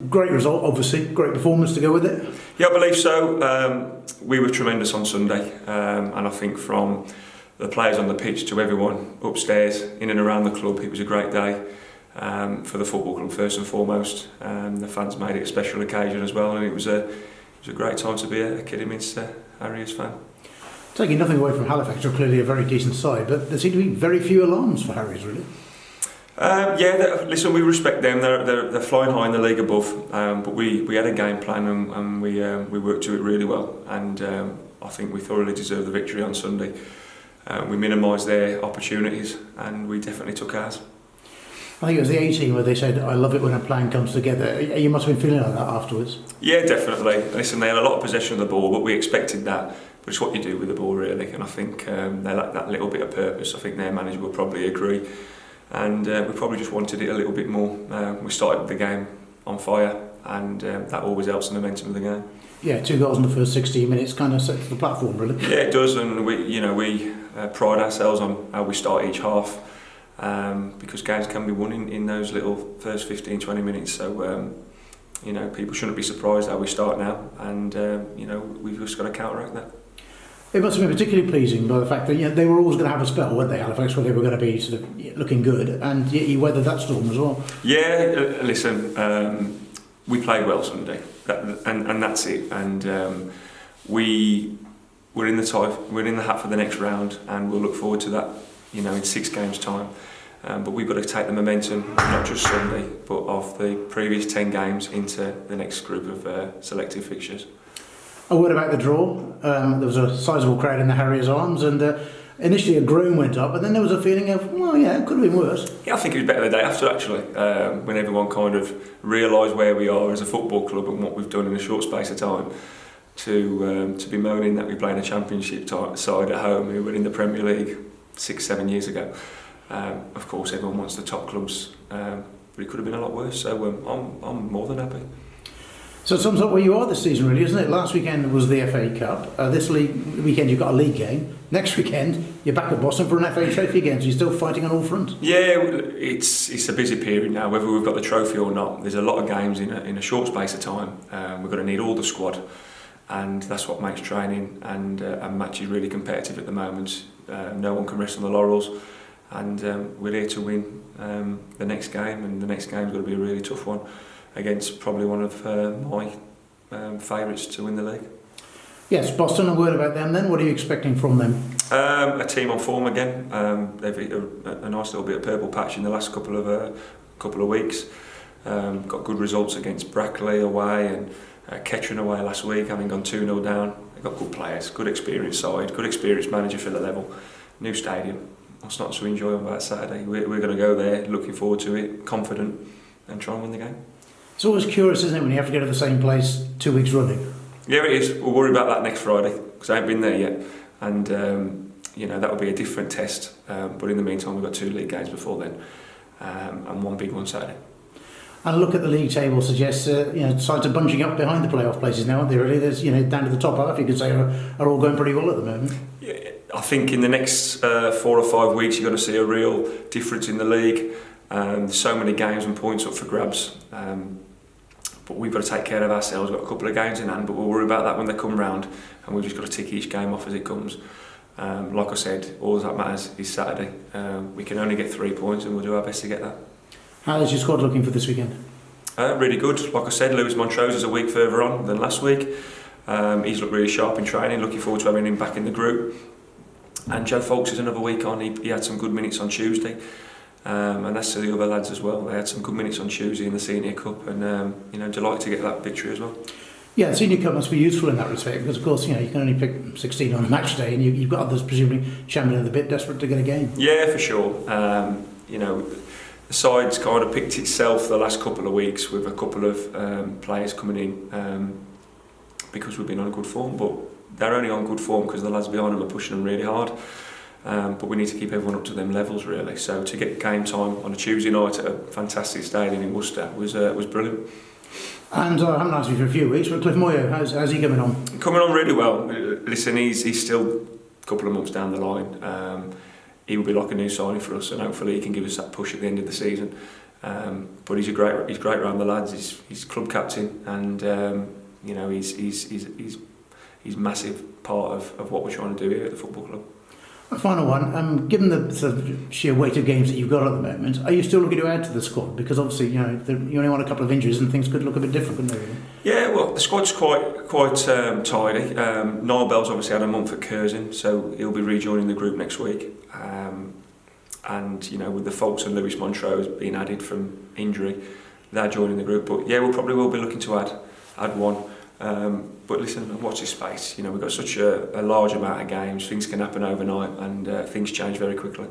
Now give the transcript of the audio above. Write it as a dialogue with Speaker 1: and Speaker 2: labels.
Speaker 1: great result, obviously, great performance to go with it.
Speaker 2: Yeah, I believe so. We were tremendous on Sunday, and I think from the players on the pitch to everyone upstairs, in and around the club, it was a great day for the football club first and foremost. The fans made it a special occasion as well, and it was a great time to be a Kidderminster Harriers fan.
Speaker 1: Taking nothing away from Halifax, are clearly a very decent side, but there seem to be very few alarms for Harriers, really.
Speaker 2: Listen, we respect them. They're flying high in the league above, but we had a game plan and we worked to it really well, and I think we thoroughly deserved the victory on Sunday. We minimised their opportunities and we definitely took ours.
Speaker 1: I think it was the A-team where they said, I love it when a plan comes together. You must have been feeling like that afterwards.
Speaker 2: Yeah, definitely. Listen, they had a lot of possession of the ball, but we expected that. But it's what you do with the ball, really, and I think they lacked that little bit of purpose. I think their manager will probably agree. And we probably just wanted it a little bit more. We started the game on fire, and that always helps the momentum of the game.
Speaker 1: Yeah, 2 goals in the first 16 minutes kind of sets the platform, really.
Speaker 2: Yeah, it does, and we pride ourselves on how we start each half, because games can be won in those little first 15-20 minutes. So people shouldn't be surprised how we start now, and we've just got to counteract that.
Speaker 1: It must have been particularly pleasing by the fact that they were always going to have a spell, weren't they, Halifax, where they were going to be sort of looking good, and yet you weathered that storm as well.
Speaker 2: Yeah, listen, we played well Sunday, and that's it. And we're in the hat for the next round, and we'll look forward to that, in 6 games' time. But we've got to take the momentum, not just Sunday, but of the previous 10 games into the next group of selective fixtures.
Speaker 1: A word about the draw. There was a sizable crowd in the Harriers' arms, and initially a groan went up, and then there was a feeling of, well, yeah, it could have been worse. Yeah,
Speaker 2: I think it was better the day after, actually, when everyone kind of realised where we are as a football club and what we've done in a short space of time. To be moaning that we play in a championship side at home who were in the Premier League 6-7 years ago. Of course, everyone wants the top clubs, but it could have been a lot worse. So I'm more than happy.
Speaker 1: So it sums up where you are this season, really, isn't it? Last weekend was the FA Cup. This weekend you've got a league game. Next weekend you're back at Boston for an FA Trophy game. So you're still fighting on all fronts.
Speaker 2: Yeah, it's a busy period now. Whether we've got the trophy or not, there's a lot of games in a short space of time. We're going to need all the squad, and that's what makes training and matches really competitive at the moment. No one can rest on the laurels, and we're here to win the next game, and the next game's going to be a really tough one against probably one of my favourites to win the league.
Speaker 1: Yes, Boston, a word about them then. What are you expecting from them?
Speaker 2: A team on form again. They've hit a nice little bit of purple patch in the last couple of weeks. Got good results against Brackley away and Kettering away last week, having gone 2-0 down. They've got good players, good experienced side, good experienced manager for the level. New stadium. What's not to enjoy about Saturday? We're going to go there, looking forward to it, confident, and try and win the game.
Speaker 1: It's always curious, isn't it, when you have to go to the same place 2 weeks running?
Speaker 2: Yeah, it is. We'll worry about that next Friday, because I haven't been there yet. And, that will be a different test. But in the meantime, we've got 2 league games before then, and one big one Saturday.
Speaker 1: And look at the league table suggests, sides are bunching up behind the playoff places now, aren't they, really? There's, down to the top half, you could say, are all going pretty well at the moment.
Speaker 2: Yeah, I think in the next 4 or 5 weeks, you're going to see a real difference in the league. So many games and points up for grabs. But we've got to take care of ourselves. We've got a couple of games in hand, but we'll worry about that when they come round, and we've just got to tick each game off as it comes. Like I said, all that matters is Saturday. We can only get 3 points, and we'll do our best to get that.
Speaker 1: How is your squad looking for this weekend?
Speaker 2: Really good. Like I said, Lewis Montrose is a week further on than last week. He's looked really sharp in training. Looking forward to having him back in the group. And Joe Folks is another week on. He had some good minutes on Tuesday. And that's to the other lads as well. They had some good minutes on Tuesday in the Senior Cup, and delighted to get that victory as well.
Speaker 1: Yeah, the Senior Cup must be useful in that respect, because of course you can only pick 16 on a match day, and you've got others presumably championing the bit, desperate to get a game.
Speaker 2: Yeah, for sure. The side's kind of picked itself the last couple of weeks with a couple of players coming in because we've been on good form, but they're only on good form because the lads behind them are pushing them really hard. But we need to keep everyone up to them levels, really. So to get game time on a Tuesday night at a fantastic stadium in Worcester was brilliant.
Speaker 1: And I haven't asked you for a few weeks, but Cliff Moyo, how's he coming on?
Speaker 2: Coming on really well. Listen, he's still a couple of months down the line. He will be like a new signing for us, and hopefully he can give us that push at the end of the season. But he's great around the lads. He's club captain, and you know he's massive part of what we're trying to do here at the football club.
Speaker 1: A final one. Given the sort of sheer weight of games that you've got at the moment, are you still looking to add to the squad? Because obviously, you know, you only want a couple of injuries and things could look a bit different, couldn't they?
Speaker 2: Yeah, well, the squad's quite tidy. Niall Bell's obviously had a month at Curzon, so he'll be rejoining the group next week. And you know, with the Folks and Lewis Montrose being added from injury, they're joining the group. But yeah, we probably will be looking to add one. But listen, watch this space. You know, we've got such a large amount of games. Things can happen overnight, and things change very quickly.